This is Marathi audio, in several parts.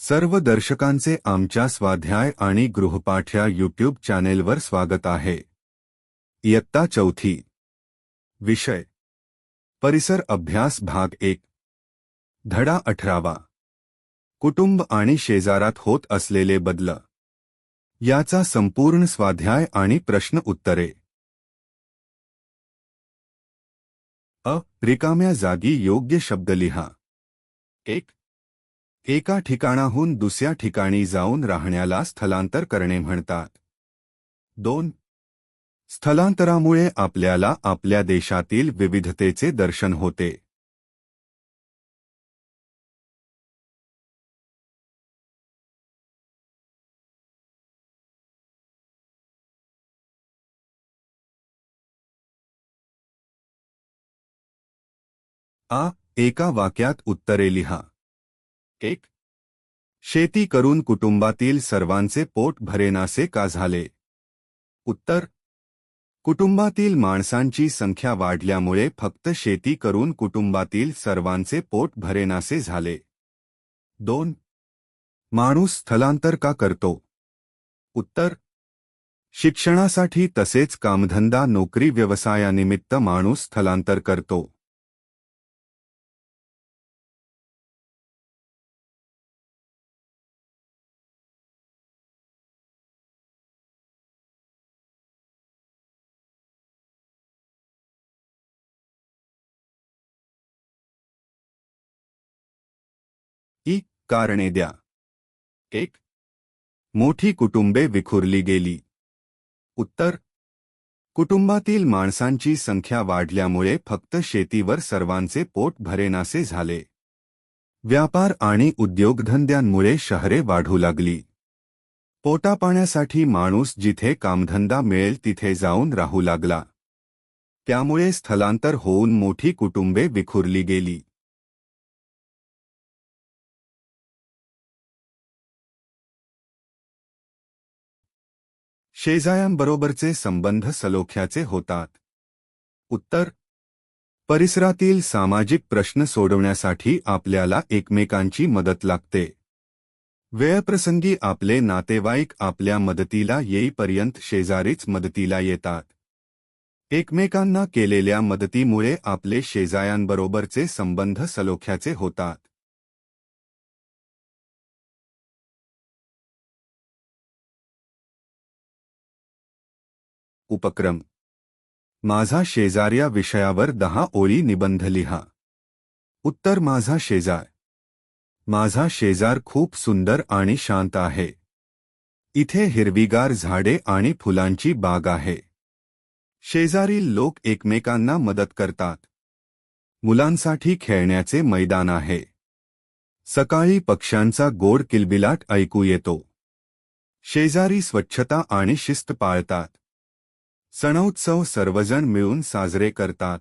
सर्व दर्शकांचे आमच्या स्वाध्याय आणि गृहपाठ या यूट्यूब चॅनेलवर स्वागत आहे। इयत्ता चौथी। विषय परिसर अभ्यास भाग 1। धडा 18वा। कुटुंब आणि शेजारात होत असलेले बदल याचा संपूर्ण स्वाध्याय आणि प्रश्न उत्तरे। रिकाम्या जागी योग्य शब्द लिहा। 1. एका ठिकाणाहून दुसऱ्या ठिकाणी जाऊन राहण्याला स्थलांतर करणे म्हणतात। 2. स्थलांतरामुळे आपल्याला आपल्या देशातील विविधतेचे दर्शन होते। 1. एका वाक्यात उत्तरे लिहा। 1. शेती करून कुटुंबातील सर्वांचे पोट भरेनासे का झाले? उत्तर: कुटुंबातील माणसांची संख्या वाढल्यामुळे फक्त शेती करून कुटुंबातील सर्वांचे पोट भरेनासे झाले। 2. माणूस स्थलांतर का करतो? उत्तर: शिक्षणासाठी तसेच कामधंदा नोकरी व्यवसायानिमित्त माणूस स्थलांतर करतो। कारणे द्या। 1. मोठी कुटुंबे विखुरली गेली। उत्तर: कुटुंबातील माणसांची संख्या वाढल्यामुळे फक्त शेतीवर सर्वांचे पोट भरेनासे झाले। व्यापार आणि उद्योगधंद्यांमुळे शहरे वाढू लागली। पोटापाण्यासाठी माणूस जिथे कामधंदा मिळेल तिथे जाऊन राहू लागला। त्यामुळे स्थलांतर होऊन मोठी कुटुंबे विखुरली गेली। शेजाऱ्यांबरोबरचे संबंध सलोख्याचे होतात। उत्तर: परिसरातील सामाजिक प्रश्न सोडवण्यासाठी आपल्याला एकमेकांची मदत लागते। वेळप्रसंगी आपले नातेवाईक आपल्या मदतीला येईपर्यंत शेजारीच मदतीला येतात। एकमेकांना केलेल्या मदतीमुळे आपले शेजाऱ्यांबरोबरचे संबंध सलोख्याचे होतात। उपक्रम: माझा शेजार या विषयावर 10 ओळी निबंध लिहा। उत्तर: माझा शेजार। माझा शेजार खूप सुंदर आणि शांत आहे। इथे हिरवीगार झाडे आणि फुलांची बाग आहे। शेजारील लोक एकमेकांना मदत करतात। मुलांसाठी खेळण्याचे मैदान आहे। सकाळी पक्ष्यांचा गोड किलबिलाट ऐकू येतो। शेजारी स्वच्छता आणि शिस्त पाळतात। सणोत्सव सर्वजण मिळून साजरे करतात।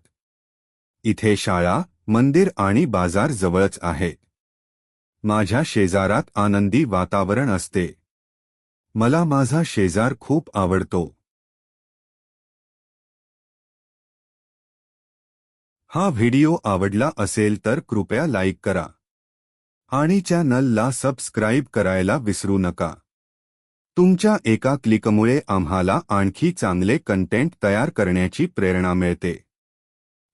इथे शाळा, मंदिर आणि बाजार जवळच आहेत। माझ्या शेजारात आनंदी वातावरण असते। मला माझा शेजार खूप आवडतो। हा व्हिडिओ आवडला असेल तर कृपया लाईक करा आणि चॅनलला सबस्क्राईब करायला विसरू नका। तुमच्या एका क्लिकमुळे आम्हाला आणखी चांगले कंटेंट तयार करण्याची प्रेरणा मिळते।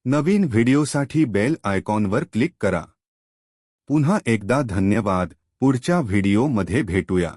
नवीन व्हिडिओसाठी बेल आयकॉनवर क्लिक करा। पुन्हा एकदा धन्यवाद। पुढच्या व्हिडिओमध्ये भेटूया।